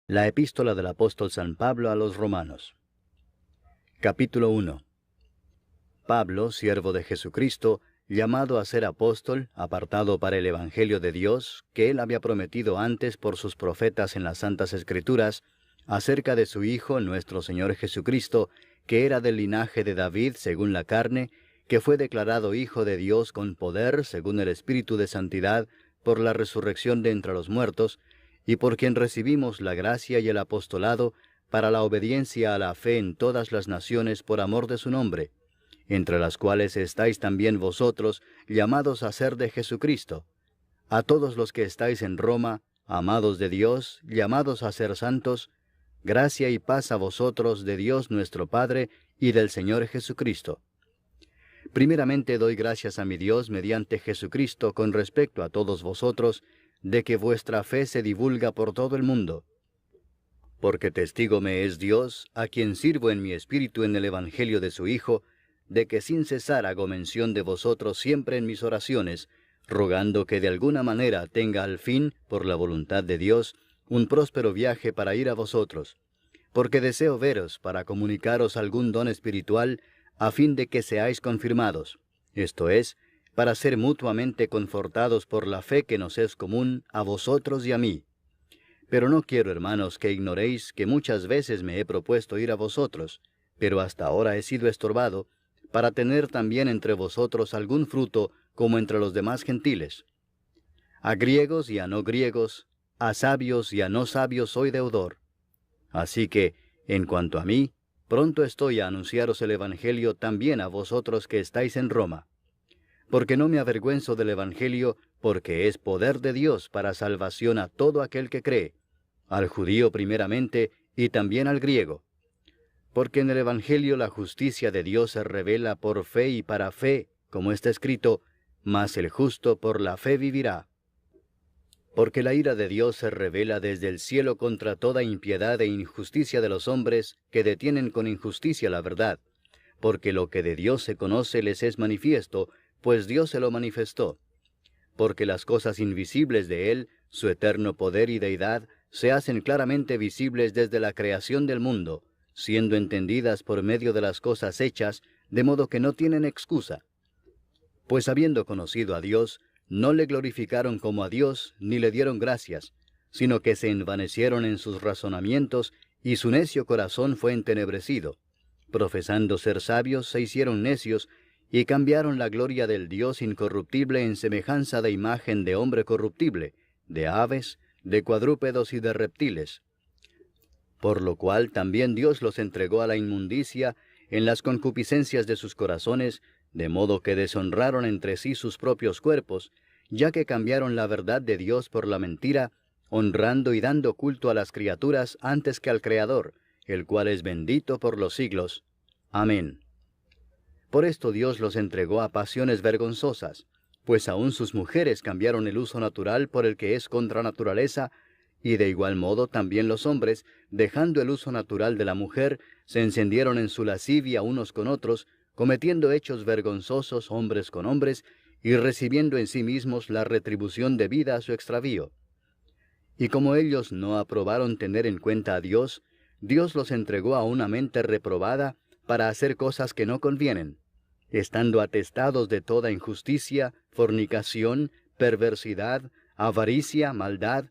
La epístola del apóstol San Pablo a los Romanos. Capítulo 1. Pablo, siervo de Jesucristo, llamado a ser apóstol, apartado para el Evangelio de Dios, que él había prometido antes por sus profetas en las Santas Escrituras, acerca de su Hijo, nuestro Señor Jesucristo, que era del linaje de David según la carne, que fue declarado Hijo de Dios con poder, según el Espíritu de Santidad, por la resurrección de entre los muertos, y por quien recibimos la gracia y el apostolado para la obediencia a la fe en todas las naciones por amor de su nombre, entre las cuales estáis también vosotros, llamados a ser de Jesucristo. A todos los que estáis en Roma, amados de Dios, llamados a ser santos, gracia y paz a vosotros de Dios nuestro Padre y del Señor Jesucristo. Primeramente doy gracias a mi Dios mediante Jesucristo con respecto a todos vosotros, de que vuestra fe se divulga por todo el mundo. Porque testigo me es Dios, a quien sirvo en mi espíritu en el Evangelio de su Hijo, de que sin cesar hago mención de vosotros siempre en mis oraciones, rogando que de alguna manera tenga al fin, por la voluntad de Dios, un próspero viaje para ir a vosotros. Porque deseo veros para comunicaros algún don espiritual, a fin de que seáis confirmados, esto es, para ser mutuamente confortados por la fe que nos es común a vosotros y a mí. Pero no quiero, hermanos, que ignoréis que muchas veces me he propuesto ir a vosotros, pero hasta ahora he sido estorbado, para tener también entre vosotros algún fruto como entre los demás gentiles. A griegos y a no griegos, a sabios y a no sabios soy deudor. Así que, en cuanto a mí, pronto estoy a anunciaros el Evangelio también a vosotros que estáis en Roma. Porque no me avergüenzo del Evangelio, porque es poder de Dios para salvación a todo aquel que cree, al judío primeramente y también al griego. Porque en el Evangelio la justicia de Dios se revela por fe y para fe, como está escrito, mas el justo por la fe vivirá. Porque la ira de Dios se revela desde el cielo contra toda impiedad e injusticia de los hombres que detienen con injusticia la verdad, porque lo que de Dios se conoce les es manifiesto, pues Dios se lo manifestó. Porque las cosas invisibles de Él, su eterno poder y deidad, se hacen claramente visibles desde la creación del mundo, siendo entendidas por medio de las cosas hechas, de modo que no tienen excusa. Pues habiendo conocido a Dios, no le glorificaron como a Dios, ni le dieron gracias, sino que se envanecieron en sus razonamientos, y su necio corazón fue entenebrecido. Profesando ser sabios, se hicieron necios, y cambiaron la gloria del Dios incorruptible en semejanza de imagen de hombre corruptible, de aves, de cuadrúpedos y de reptiles. Por lo cual también Dios los entregó a la inmundicia en las concupiscencias de sus corazones, de modo que deshonraron entre sí sus propios cuerpos, ya que cambiaron la verdad de Dios por la mentira, honrando y dando culto a las criaturas antes que al Creador, el cual es bendito por los siglos. Amén. Por esto Dios los entregó a pasiones vergonzosas, pues aun sus mujeres cambiaron el uso natural por el que es contra naturaleza, y de igual modo también los hombres, dejando el uso natural de la mujer, se encendieron en su lascivia unos con otros, cometiendo hechos vergonzosos hombres con hombres, y recibiendo en sí mismos la retribución debida a su extravío. Y como ellos no aprobaron tener en cuenta a Dios, Dios los entregó a una mente reprobada para hacer cosas que no convienen, estando atestados de toda injusticia, fornicación, perversidad, avaricia, maldad,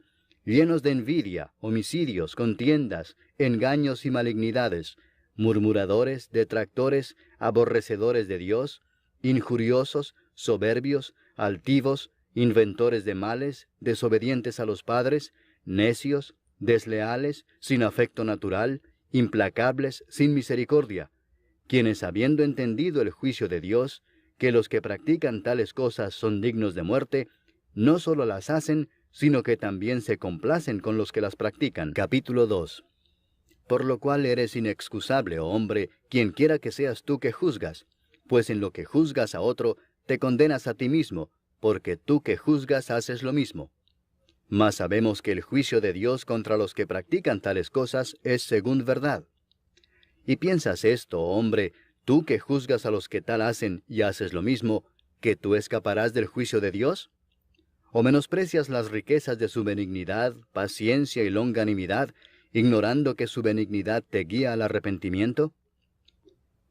llenos de envidia, homicidios, contiendas, engaños y malignidades, murmuradores, detractores, aborrecedores de Dios, injuriosos, soberbios, altivos, inventores de males, desobedientes a los padres, necios, desleales, sin afecto natural, implacables, sin misericordia, quienes habiendo entendido el juicio de Dios, que los que practican tales cosas son dignos de muerte, no solo las hacen, sino que también se complacen con los que las practican. Capítulo 2. Por lo cual eres inexcusable, oh hombre, quien quiera que seas tú que juzgas, pues en lo que juzgas a otro, te condenas a ti mismo, porque tú que juzgas haces lo mismo. Mas sabemos que el juicio de Dios contra los que practican tales cosas es según verdad. ¿Y piensas esto, oh hombre, tú que juzgas a los que tal hacen y haces lo mismo, que tú escaparás del juicio de Dios? ¿O menosprecias las riquezas de su benignidad, paciencia y longanimidad, ignorando que su benignidad te guía al arrepentimiento?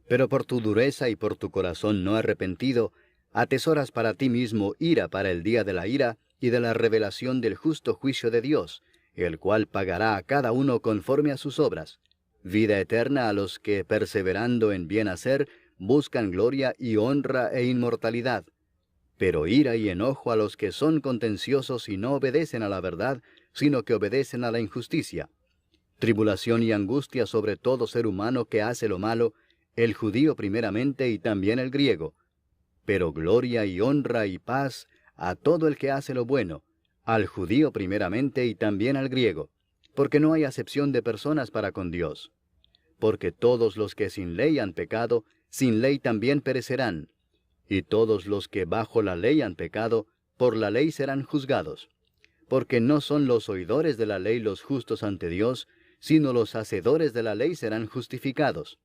Pero por tu dureza y por tu corazón no arrepentido, atesoras para ti mismo ira para el día de la ira y de la revelación del justo juicio de Dios, el cual pagará a cada uno conforme a sus obras. Vida eterna a los que, perseverando en bien hacer, buscan gloria y honra e inmortalidad. Pero ira y enojo a los que son contenciosos y no obedecen a la verdad, sino que obedecen a la injusticia. Tribulación y angustia sobre todo ser humano que hace lo malo, el judío primeramente y también el griego. Pero gloria y honra y paz a todo el que hace lo bueno, al judío primeramente y también al griego, porque no hay acepción de personas para con Dios. Porque todos los que sin ley han pecado, sin ley también perecerán, y todos los que bajo la ley han pecado, por la ley serán juzgados. Porque no son los oidores de la ley los justos ante Dios, sino los hacedores de la ley serán justificados.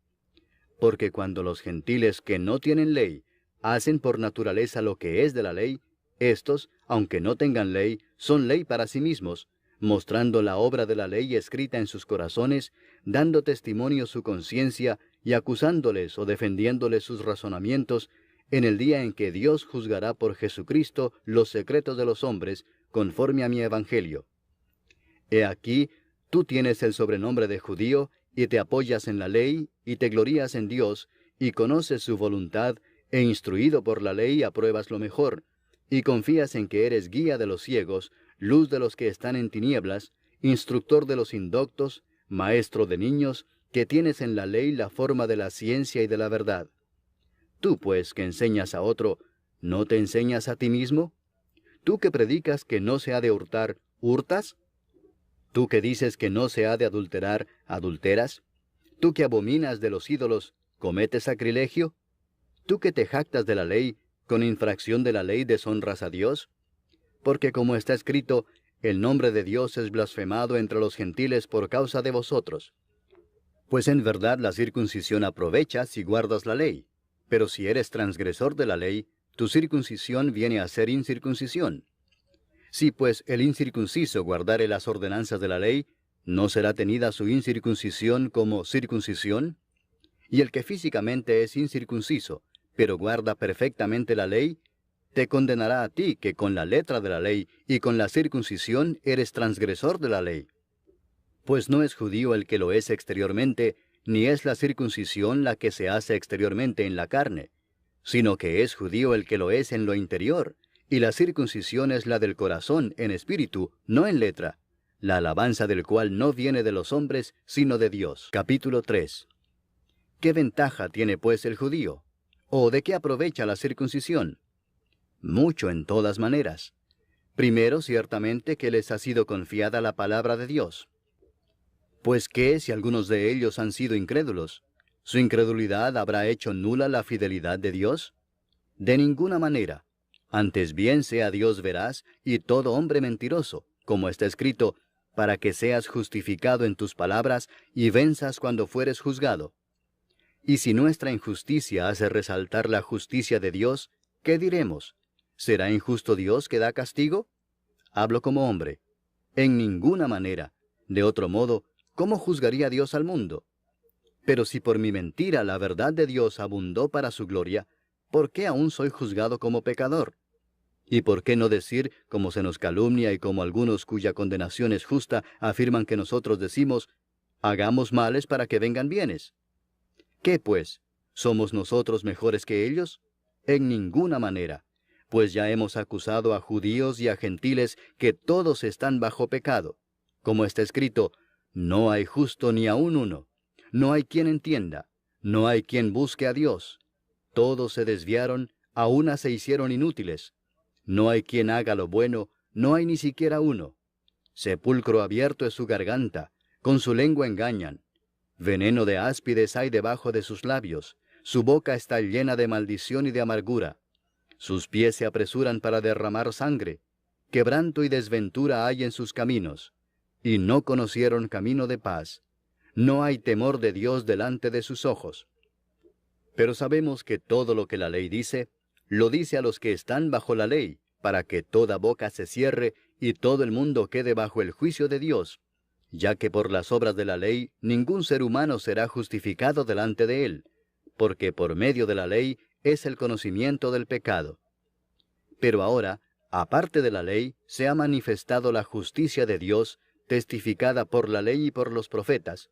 Porque cuando los gentiles que no tienen ley hacen por naturaleza lo que es de la ley, éstos, aunque no tengan ley, son ley para sí mismos, mostrando la obra de la ley escrita en sus corazones, dando testimonio su conciencia y acusándoles o defendiéndoles sus razonamientos, en el día en que Dios juzgará por Jesucristo los secretos de los hombres, conforme a mi evangelio. He aquí, tú tienes el sobrenombre de judío, y te apoyas en la ley, y te glorías en Dios, y conoces su voluntad, e instruido por la ley apruebas lo mejor, y confías en que eres guía de los ciegos, luz de los que están en tinieblas, instructor de los indoctos, maestro de niños, que tienes en la ley la forma de la ciencia y de la verdad. Tú, pues, que enseñas a otro, ¿no te enseñas a ti mismo? Tú que predicas que no se ha de hurtar, ¿hurtas? Tú que dices que no se ha de adulterar, ¿adulteras? Tú que abominas de los ídolos, ¿cometes sacrilegio? Tú que te jactas de la ley, ¿con infracción de la ley deshonras a Dios? Porque como está escrito, el nombre de Dios es blasfemado entre los gentiles por causa de vosotros. Pues en verdad la circuncisión aprovecha si guardas la ley, pero si eres transgresor de la ley, tu circuncisión viene a ser incircuncisión. Si pues el incircunciso guardare las ordenanzas de la ley, ¿no será tenida su incircuncisión como circuncisión? Y el que físicamente es incircunciso, pero guarda perfectamente la ley, te condenará a ti que con la letra de la ley y con la circuncisión eres transgresor de la ley. Pues no es judío el que lo es exteriormente, ni es la circuncisión la que se hace exteriormente en la carne, sino que es judío el que lo es en lo interior, y la circuncisión es la del corazón en espíritu, no en letra, la alabanza del cual no viene de los hombres, sino de Dios. Capítulo 3. ¿Qué ventaja tiene pues el judío? ¿O de qué aprovecha la circuncisión? Mucho en todas maneras. Primero, ciertamente que les ha sido confiada la palabra de Dios. Pues ¿qué si algunos de ellos han sido incrédulos? ¿Su incredulidad habrá hecho nula la fidelidad de Dios? De ninguna manera. Antes bien sea Dios veraz y todo hombre mentiroso, como está escrito, para que seas justificado en tus palabras y venzas cuando fueres juzgado. Y si nuestra injusticia hace resaltar la justicia de Dios, ¿qué diremos? ¿Será injusto Dios que da castigo? Hablo como hombre. En ninguna manera. De otro modo, ¿cómo juzgaría Dios al mundo? Pero si por mi mentira la verdad de Dios abundó para su gloria, ¿por qué aún soy juzgado como pecador? ¿Y por qué no decir, como se nos calumnia y como algunos cuya condenación es justa afirman que nosotros decimos, hagamos males para que vengan bienes? ¿Qué pues? ¿Somos nosotros mejores que ellos? En ninguna manera, pues ya hemos acusado a judíos y a gentiles que todos están bajo pecado. Como está escrito, no hay justo ni aun uno, no hay quien entienda, no hay quien busque a Dios. Todos se desviaron, a una se hicieron inútiles. No hay quien haga lo bueno, no hay ni siquiera uno. Sepulcro abierto es su garganta, con su lengua engañan. Veneno de áspides hay debajo de sus labios, su boca está llena de maldición y de amargura. Sus pies se apresuran para derramar sangre, quebranto y desventura hay en sus caminos, y no conocieron camino de paz. No hay temor de Dios delante de sus ojos. Pero sabemos que todo lo que la ley dice, lo dice a los que están bajo la ley, para que toda boca se cierre y todo el mundo quede bajo el juicio de Dios. ya que por las obras de la ley ningún ser humano será justificado delante de él, porque por medio de la ley es el conocimiento del pecado. Pero ahora, aparte de la ley, se ha manifestado la justicia de Dios, testificada por la ley y por los profetas,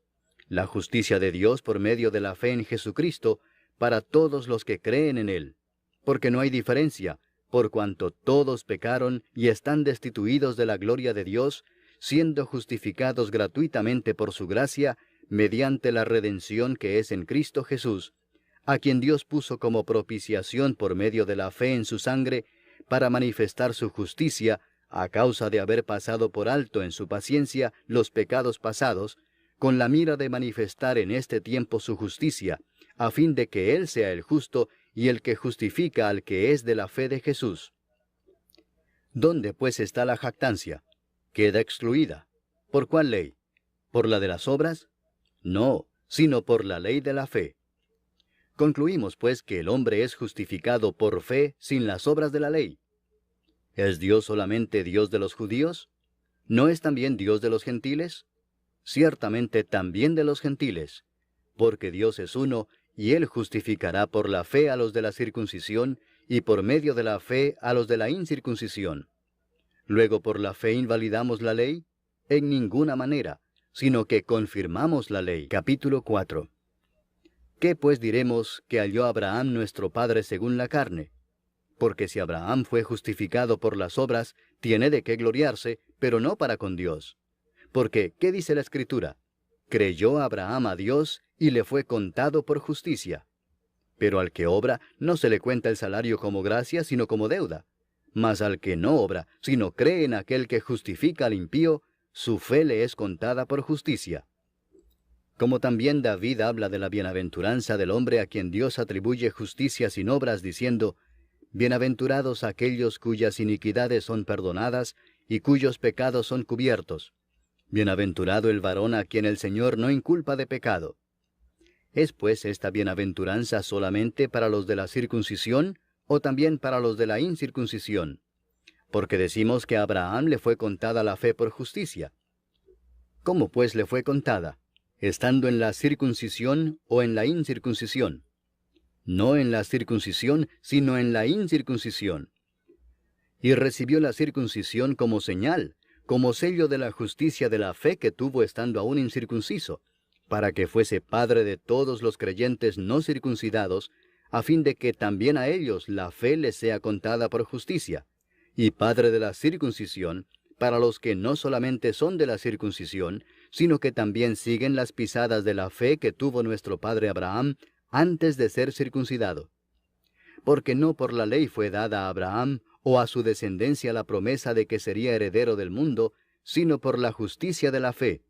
la justicia de Dios por medio de la fe en Jesucristo, para todos los que creen en Él, porque no hay diferencia, por cuanto todos pecaron y están destituidos de la gloria de Dios, siendo justificados gratuitamente por su gracia, mediante la redención que es en Cristo Jesús, a quien Dios puso como propiciación por medio de la fe en su sangre, para manifestar su justicia, a causa de haber pasado por alto en su paciencia los pecados pasados, con la mira de manifestar en este tiempo su justicia, a fin de que Él sea el justo y el que justifica al que es de la fe de Jesús. ¿Dónde pues está la jactancia? Queda excluida. ¿Por cuál ley? ¿Por la de las obras? No, sino por la ley de la fe. Concluimos pues que el hombre es justificado por fe sin las obras de la ley. ¿Es Dios solamente Dios de los judíos? ¿No es también Dios de los gentiles? Ciertamente también de los gentiles, porque Dios es uno, y Él justificará por la fe a los de la circuncisión, y por medio de la fe a los de la incircuncisión. Luego, ¿por la fe invalidamos la ley? En ninguna manera, sino que confirmamos la ley. Capítulo 4. ¿Qué pues diremos que halló Abraham nuestro padre según la carne? Porque si Abraham fue justificado por las obras, tiene de qué gloriarse, pero no para con Dios. Porque, ¿qué dice la Escritura? Creyó Abraham a Dios, y le fue contado por justicia. Pero al que obra, no se le cuenta el salario como gracia, sino como deuda. Mas al que no obra, sino cree en aquel que justifica al impío, su fe le es contada por justicia. Como también David habla de la bienaventuranza del hombre a quien Dios atribuye justicia sin obras, diciendo, «Bienaventurados aquellos cuyas iniquidades son perdonadas, y cuyos pecados son cubiertos. Bienaventurado el varón a quien el Señor no inculpa de pecado». ¿Es pues esta bienaventuranza solamente para los de la circuncisión, o también para los de la incircuncisión? Porque decimos que a Abraham le fue contada la fe por justicia. ¿Cómo pues le fue contada? ¿Estando en la circuncisión o en la incircuncisión? No en la circuncisión, sino en la incircuncisión. Y recibió la circuncisión como señal, como sello de la justicia de la fe que tuvo estando aún incircunciso, para que fuese padre de todos los creyentes no circuncidados, a fin de que también a ellos la fe les sea contada por justicia, y padre de la circuncisión, para los que no solamente son de la circuncisión, sino que también siguen las pisadas de la fe que tuvo nuestro padre Abraham antes de ser circuncidado. Porque no por la ley fue dada a Abraham o a su descendencia la promesa de que sería heredero del mundo, sino por la justicia de la fe.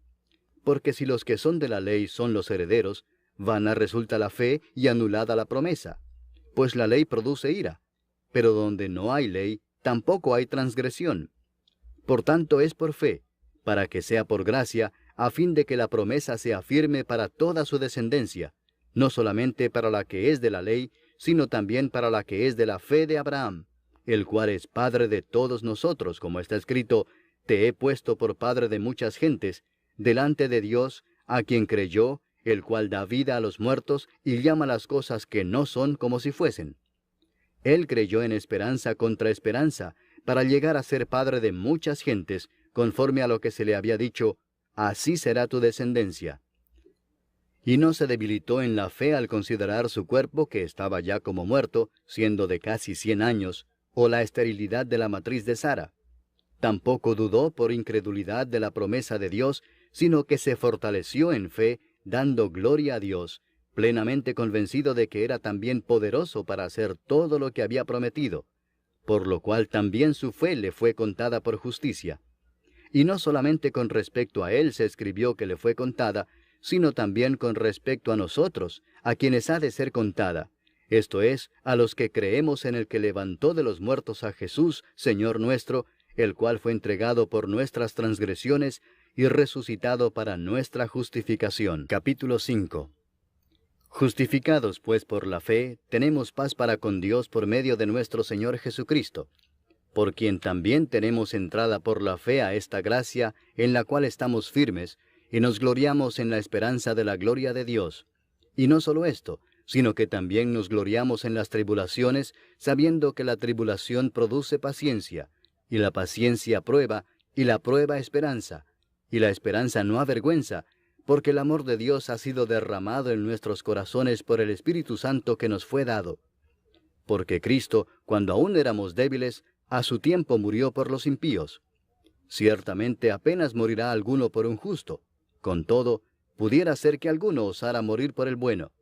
Porque si los que son de la ley son los herederos, vana resulta la fe y anulada la promesa. Pues la ley produce ira, pero donde no hay ley, tampoco hay transgresión. Por tanto es por fe, para que sea por gracia, a fin de que la promesa sea firme para toda su descendencia, no solamente para la que es de la ley, sino también para la que es de la fe de Abraham, el cual es padre de todos nosotros, como está escrito, «Te he puesto por padre de muchas gentes», delante de Dios, a quien creyó, el cual da vida a los muertos y llama las cosas que no son como si fuesen. Él creyó en esperanza contra esperanza, para llegar a ser padre de muchas gentes, conforme a lo que se le había dicho, «Así será tu descendencia». Y no se debilitó en la fe al considerar su cuerpo, que estaba ya como muerto, siendo de casi 100 años, o la esterilidad de la matriz de Sara. Tampoco dudó por incredulidad de la promesa de Dios, sino que se fortaleció en fe, dando gloria a Dios, plenamente convencido de que era también poderoso para hacer todo lo que había prometido, por lo cual también su fe le fue contada por justicia. Y no solamente con respecto a él se escribió que le fue contada, sino también con respecto a nosotros, a quienes ha de ser contada, esto es, a los que creemos en el que levantó de los muertos a Jesús, Señor nuestro, el cual fue entregado por nuestras transgresiones y resucitado para nuestra justificación. Capítulo 5. Justificados pues por la fe, tenemos paz para con Dios por medio de nuestro Señor Jesucristo, por quien también tenemos entrada por la fe a esta gracia en la cual estamos firmes, y nos gloriamos en la esperanza de la gloria de Dios. Y no solo esto, sino que también nos gloriamos en las tribulaciones, sabiendo que la tribulación produce paciencia, y la paciencia prueba, y la prueba esperanza, y la esperanza no avergüenza, porque el amor de Dios ha sido derramado en nuestros corazones por el Espíritu Santo que nos fue dado. Porque Cristo, cuando aún éramos débiles, a su tiempo murió por los impíos. Ciertamente apenas morirá alguno por un justo. Con todo, pudiera ser que alguno osara morir por el bueno.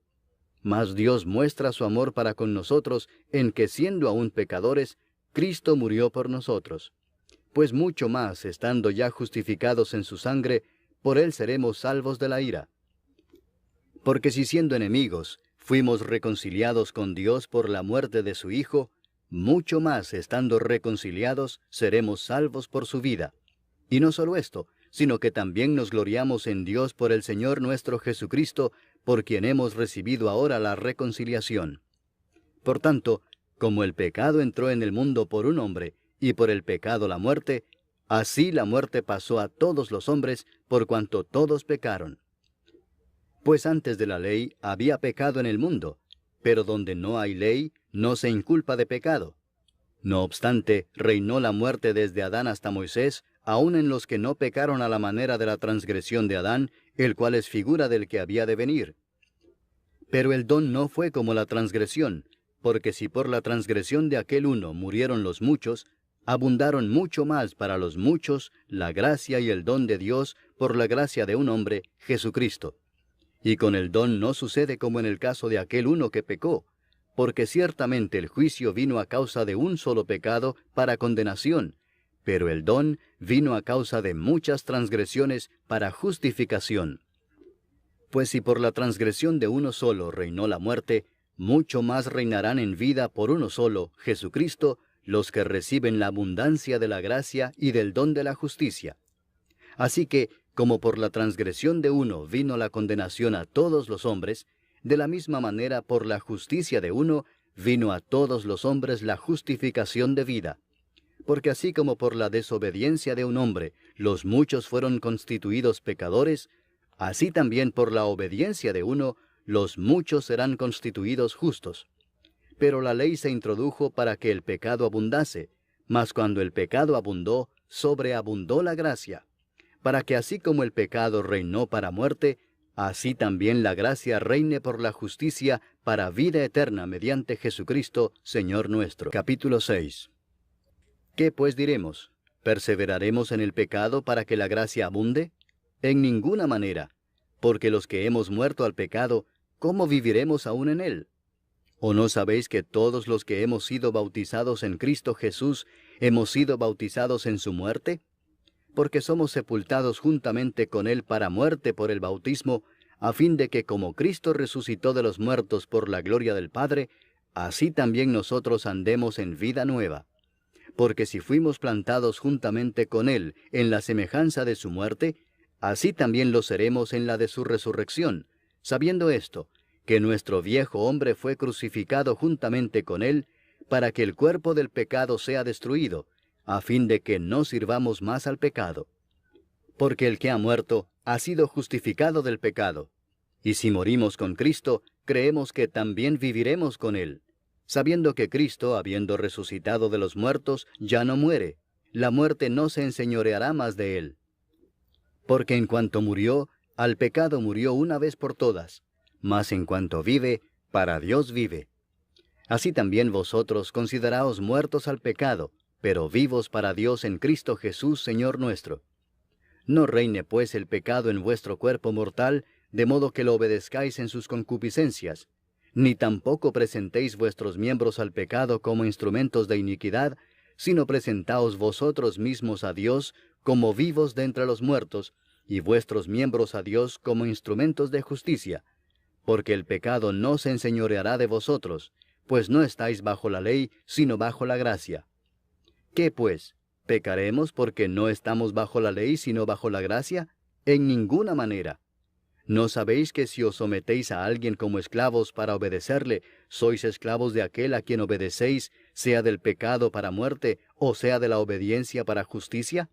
Mas Dios muestra su amor para con nosotros en que, siendo aún pecadores, Cristo murió por nosotros. Pues mucho más, estando ya justificados en su sangre, por él seremos salvos de la ira. Porque si siendo enemigos, fuimos reconciliados con Dios por la muerte de su Hijo, mucho más, estando reconciliados, seremos salvos por su vida. Y no solo esto, sino que también nos gloriamos en Dios por el Señor nuestro Jesucristo, por quien hemos recibido ahora la reconciliación. Por tanto, como el pecado entró en el mundo por un hombre, y por el pecado la muerte, así la muerte pasó a todos los hombres, por cuanto todos pecaron. Pues antes de la ley había pecado en el mundo, pero donde no hay ley, no se inculpa de pecado. No obstante, reinó la muerte desde Adán hasta Moisés, aun en los que no pecaron a la manera de la transgresión de Adán, el cual es figura del que había de venir. Pero el don no fue como la transgresión, porque si por la transgresión de aquel uno murieron los muchos, abundaron mucho más para los muchos la gracia y el don de Dios por la gracia de un hombre, Jesucristo. Y con el don no sucede como en el caso de aquel uno que pecó, porque ciertamente el juicio vino a causa de un solo pecado para condenación, pero el don vino a causa de muchas transgresiones para justificación. Pues si por la transgresión de uno solo reinó la muerte, mucho más reinarán en vida por uno solo, Jesucristo, los que reciben la abundancia de la gracia y del don de la justicia. Así que, como por la transgresión de uno vino la condenación a todos los hombres, de la misma manera por la justicia de uno vino a todos los hombres la justificación de vida. Porque así como por la desobediencia de un hombre los muchos fueron constituidos pecadores, así también por la obediencia de uno los muchos serán constituidos justos. Pero la ley se introdujo para que el pecado abundase, mas cuando el pecado abundó, sobreabundó la gracia, para que así como el pecado reinó para muerte, así también la gracia reine por la justicia para vida eterna mediante Jesucristo, Señor nuestro. Capítulo 6. ¿Qué pues diremos? ¿Perseveraremos en el pecado para que la gracia abunde? En ninguna manera, porque los que hemos muerto al pecado, ¿cómo viviremos aún en él? ¿O no sabéis que todos los que hemos sido bautizados en Cristo Jesús, hemos sido bautizados en su muerte? Porque somos sepultados juntamente con él para muerte por el bautismo, a fin de que como Cristo resucitó de los muertos por la gloria del Padre, así también nosotros andemos en vida nueva. Porque si fuimos plantados juntamente con él en la semejanza de su muerte, así también lo seremos en la de su resurrección, sabiendo esto, que nuestro viejo hombre fue crucificado juntamente con él, para que el cuerpo del pecado sea destruido, a fin de que no sirvamos más al pecado. Porque el que ha muerto ha sido justificado del pecado. Y si morimos con Cristo, creemos que también viviremos con él, sabiendo que Cristo, habiendo resucitado de los muertos, ya no muere. La muerte no se enseñoreará más de él. Porque en cuanto murió, al pecado murió una vez por todas, mas en cuanto vive, para Dios vive. Así también vosotros consideraos muertos al pecado, pero vivos para Dios en Cristo Jesús, Señor nuestro. No reine pues el pecado en vuestro cuerpo mortal, de modo que lo obedezcáis en sus concupiscencias, ni tampoco presentéis vuestros miembros al pecado como instrumentos de iniquidad, sino presentaos vosotros mismos a Dios como vivos de entre los muertos, y vuestros miembros a Dios como instrumentos de justicia, porque el pecado no se enseñoreará de vosotros, pues no estáis bajo la ley, sino bajo la gracia. ¿Qué pues? ¿Pecaremos porque no estamos bajo la ley, sino bajo la gracia? En ninguna manera. ¿No sabéis que si os sometéis a alguien como esclavos para obedecerle, sois esclavos de aquel a quien obedecéis, sea del pecado para muerte, o sea de la obediencia para justicia?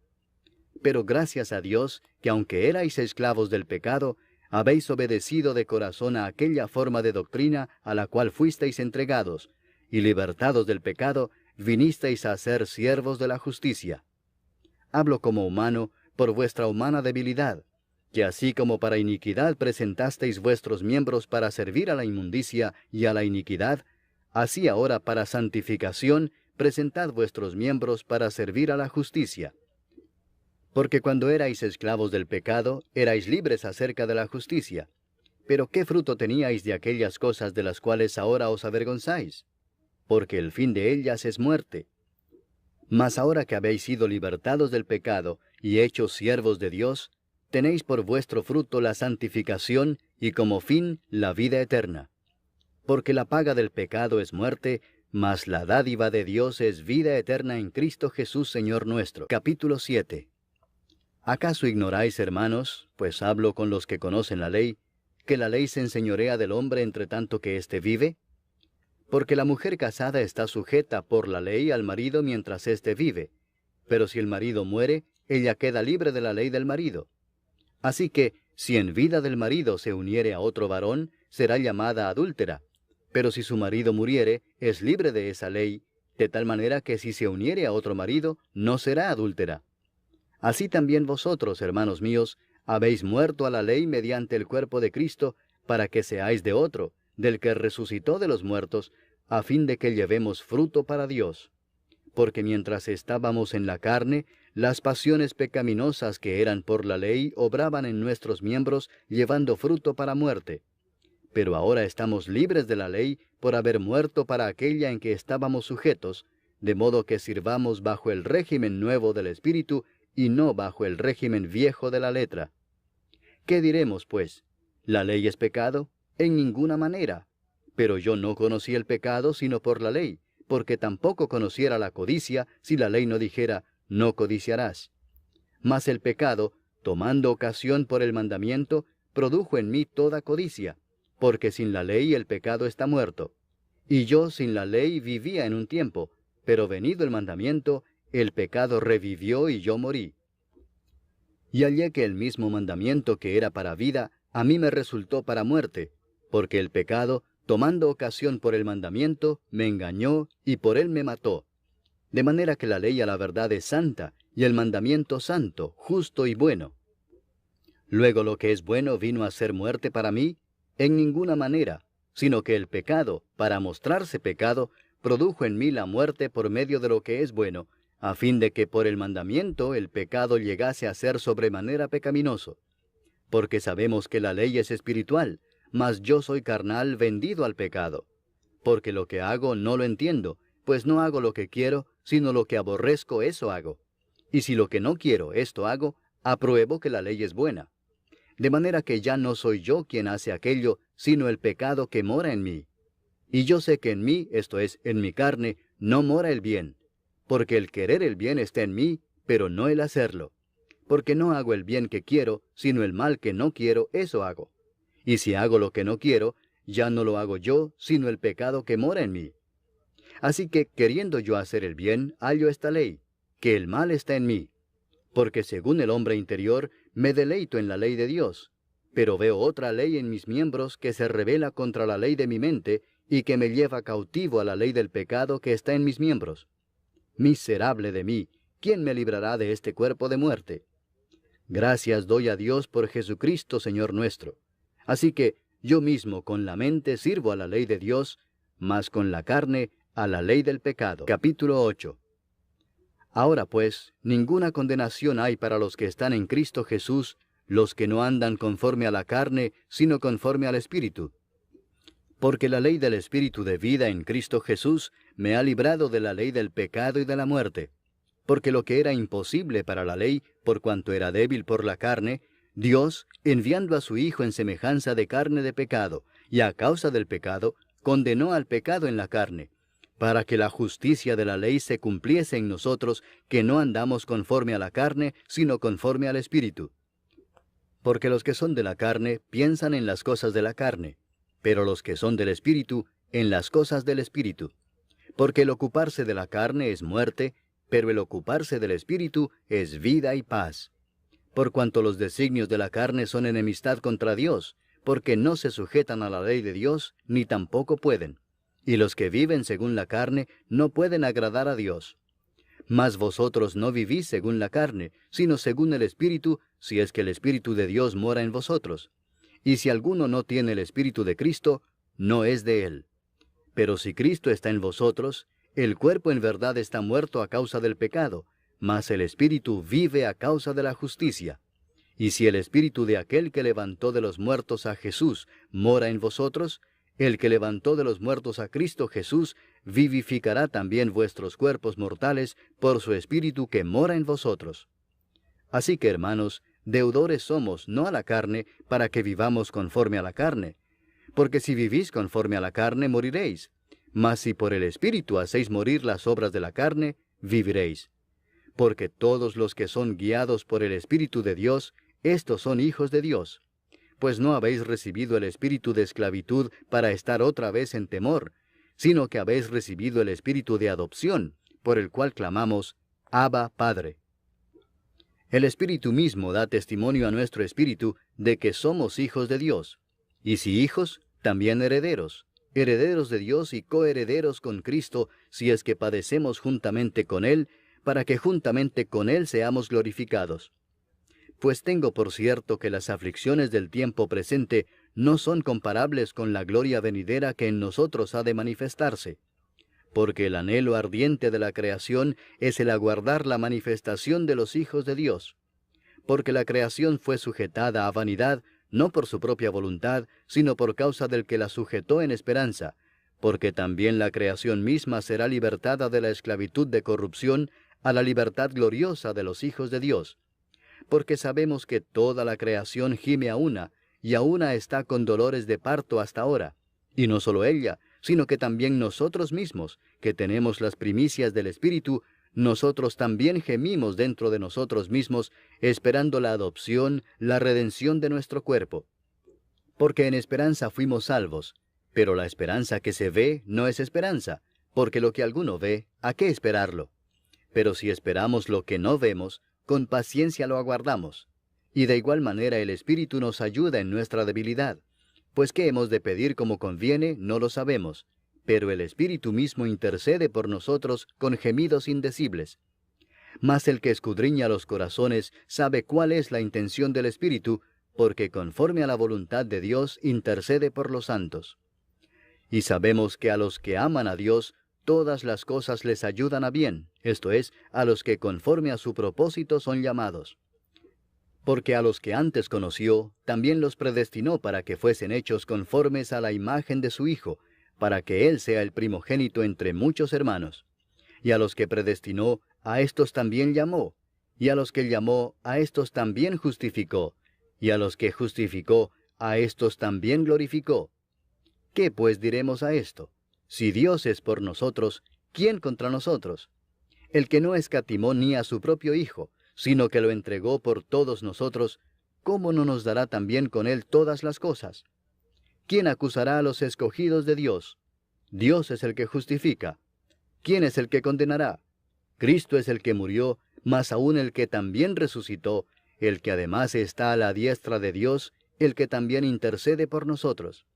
Pero gracias a Dios, que aunque erais esclavos del pecado, habéis obedecido de corazón a aquella forma de doctrina a la cual fuisteis entregados, y libertados del pecado, vinisteis a ser siervos de la justicia. Hablo como humano, por vuestra humana debilidad, que así como para iniquidad presentasteis vuestros miembros para servir a la inmundicia y a la iniquidad, así ahora para santificación presentad vuestros miembros para servir a la justicia. Porque cuando erais esclavos del pecado, erais libres acerca de la justicia. Pero ¿qué fruto teníais de aquellas cosas de las cuales ahora os avergonzáis? Porque el fin de ellas es muerte. Mas ahora que habéis sido libertados del pecado y hechos siervos de Dios, tenéis por vuestro fruto la santificación y como fin la vida eterna. Porque la paga del pecado es muerte, mas la dádiva de Dios es vida eterna en Cristo Jesús Señor nuestro. Capítulo 7. ¿Acaso ignoráis, hermanos, pues hablo con los que conocen la ley, que la ley se enseñorea del hombre entre tanto que éste vive? Porque la mujer casada está sujeta por la ley al marido mientras éste vive, pero si el marido muere, ella queda libre de la ley del marido. Así que, si en vida del marido se uniere a otro varón, será llamada adúltera, pero si su marido muriere, es libre de esa ley, de tal manera que si se uniere a otro marido, no será adúltera. Así también vosotros, hermanos míos, habéis muerto a la ley mediante el cuerpo de Cristo, para que seáis de otro, del que resucitó de los muertos, a fin de que llevemos fruto para Dios. Porque mientras estábamos en la carne, las pasiones pecaminosas que eran por la ley obraban en nuestros miembros, llevando fruto para muerte. Pero ahora estamos libres de la ley por haber muerto para aquella en que estábamos sujetos, de modo que sirvamos bajo el régimen nuevo del Espíritu y no bajo el régimen viejo de la letra. ¿Qué diremos, pues? ¿La ley es pecado? En ninguna manera. Pero yo no conocí el pecado sino por la ley, porque tampoco conociera la codicia si la ley no dijera, no codiciarás. Mas el pecado, tomando ocasión por el mandamiento, produjo en mí toda codicia, porque sin la ley el pecado está muerto. Y yo sin la ley vivía en un tiempo, pero venido el mandamiento, el pecado revivió y yo morí. Y hallé que el mismo mandamiento que era para vida, a mí me resultó para muerte, porque el pecado, tomando ocasión por el mandamiento, me engañó y por él me mató. De manera que la ley a la verdad es santa, y el mandamiento santo, justo y bueno. Luego lo que es bueno vino a ser muerte para mí, en ninguna manera, sino que el pecado, para mostrarse pecado, produjo en mí la muerte por medio de lo que es bueno, a fin de que por el mandamiento el pecado llegase a ser sobremanera pecaminoso. Porque sabemos que la ley es espiritual, mas yo soy carnal vendido al pecado. Porque lo que hago no lo entiendo, pues no hago lo que quiero, sino lo que aborrezco eso hago. Y si lo que no quiero esto hago, apruebo que la ley es buena. De manera que ya no soy yo quien hace aquello, sino el pecado que mora en mí. Y yo sé que en mí, esto es, en mi carne, no mora el bien. Porque el querer el bien está en mí, pero no el hacerlo. Porque no hago el bien que quiero, sino el mal que no quiero, eso hago. Y si hago lo que no quiero, ya no lo hago yo, sino el pecado que mora en mí. Así que, queriendo yo hacer el bien, hallo esta ley, que el mal está en mí. Porque según el hombre interior, me deleito en la ley de Dios. Pero veo otra ley en mis miembros que se rebela contra la ley de mi mente, y que me lleva cautivo a la ley del pecado que está en mis miembros. Miserable de mí, ¿quién me librará de este cuerpo de muerte? Gracias doy a Dios por Jesucristo, Señor nuestro. Así que yo mismo con la mente sirvo a la ley de Dios, mas con la carne a la ley del pecado. Capítulo 8. Ahora pues, ninguna condenación hay para los que están en Cristo Jesús, los que no andan conforme a la carne, sino conforme al Espíritu. Porque la ley del Espíritu de vida en Cristo Jesús me ha librado de la ley del pecado y de la muerte. Porque lo que era imposible para la ley, por cuanto era débil por la carne, Dios, enviando a su Hijo en semejanza de carne de pecado, y a causa del pecado, condenó al pecado en la carne, para que la justicia de la ley se cumpliese en nosotros, que no andamos conforme a la carne, sino conforme al Espíritu. Porque los que son de la carne piensan en las cosas de la carne, pero los que son del Espíritu en las cosas del Espíritu. Porque el ocuparse de la carne es muerte, pero el ocuparse del Espíritu es vida y paz. Por cuanto los designios de la carne son enemistad contra Dios, porque no se sujetan a la ley de Dios, ni tampoco pueden. Y los que viven según la carne no pueden agradar a Dios. Mas vosotros no vivís según la carne, sino según el Espíritu, si es que el Espíritu de Dios mora en vosotros. Y si alguno no tiene el Espíritu de Cristo, no es de él. Pero si Cristo está en vosotros, el cuerpo en verdad está muerto a causa del pecado, mas el Espíritu vive a causa de la justicia. Y si el Espíritu de aquel que levantó de los muertos a Jesús mora en vosotros, el que levantó de los muertos a Cristo Jesús vivificará también vuestros cuerpos mortales por su Espíritu que mora en vosotros. Así que, hermanos, deudores somos, no a la carne, para que vivamos conforme a la carne. Porque si vivís conforme a la carne, moriréis. Mas si por el Espíritu hacéis morir las obras de la carne, viviréis. Porque todos los que son guiados por el Espíritu de Dios, estos son hijos de Dios. Pues no habéis recibido el espíritu de esclavitud para estar otra vez en temor, sino que habéis recibido el espíritu de adopción, por el cual clamamos, Abba, Padre. El Espíritu mismo da testimonio a nuestro espíritu de que somos hijos de Dios. Y si hijos, también herederos, herederos de Dios y coherederos con Cristo, si es que padecemos juntamente con Él, para que juntamente con Él seamos glorificados. Pues tengo por cierto que las aflicciones del tiempo presente no son comparables con la gloria venidera que en nosotros ha de manifestarse. Porque el anhelo ardiente de la creación es el aguardar la manifestación de los hijos de Dios. Porque la creación fue sujetada a vanidad, no por su propia voluntad, sino por causa del que la sujetó en esperanza, porque también la creación misma será libertada de la esclavitud de corrupción a la libertad gloriosa de los hijos de Dios. Porque sabemos que toda la creación gime a una, y a una está con dolores de parto hasta ahora. Y no solo ella, sino que también nosotros mismos, que tenemos las primicias del Espíritu, nosotros también gemimos dentro de nosotros mismos, esperando la adopción, la redención de nuestro cuerpo. Porque en esperanza fuimos salvos, pero la esperanza que se ve no es esperanza, porque lo que alguno ve, ¿a qué esperarlo? Pero si esperamos lo que no vemos, con paciencia lo aguardamos. Y de igual manera el Espíritu nos ayuda en nuestra debilidad. Pues qué hemos de pedir como conviene, no lo sabemos. Pero el Espíritu mismo intercede por nosotros con gemidos indecibles. Mas el que escudriña los corazones sabe cuál es la intención del Espíritu, porque conforme a la voluntad de Dios intercede por los santos. Y sabemos que a los que aman a Dios, todas las cosas les ayudan a bien, esto es, a los que conforme a su propósito son llamados. Porque a los que antes conoció, también los predestinó para que fuesen hechos conformes a la imagen de su Hijo, para que Él sea el primogénito entre muchos hermanos. Y a los que predestinó, a éstos también llamó, y a los que llamó, a éstos también justificó, y a los que justificó, a éstos también glorificó. ¿Qué pues diremos a esto? Si Dios es por nosotros, ¿quién contra nosotros? El que no escatimó ni a su propio Hijo, sino que lo entregó por todos nosotros, ¿cómo no nos dará también con Él todas las cosas? ¿Quién acusará a los escogidos de Dios? Dios es el que justifica. ¿Quién es el que condenará? Cristo es el que murió, mas aún el que también resucitó, el que además está a la diestra de Dios, el que también intercede por nosotros.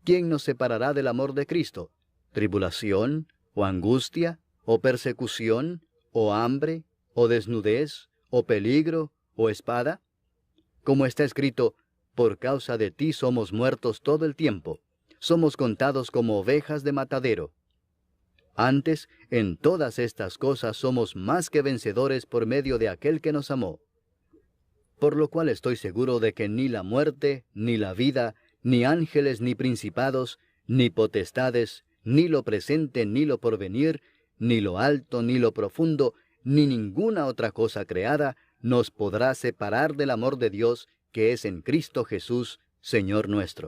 ¿Quién nos separará del amor de Cristo? ¿Tribulación, o angustia, o persecución, o hambre, o desnudez, o peligro, o espada? Como está escrito, por causa de ti somos muertos todo el tiempo, somos contados como ovejas de matadero. Antes, en todas estas cosas somos más que vencedores por medio de aquel que nos amó. Por lo cual estoy seguro de que ni la muerte, ni la vida, ni ángeles, ni principados, ni potestades, ni lo presente, ni lo porvenir, ni lo alto, ni lo profundo, ni ninguna otra cosa creada, nos podrá separar del amor de Dios que es en Cristo Jesús, Señor nuestro.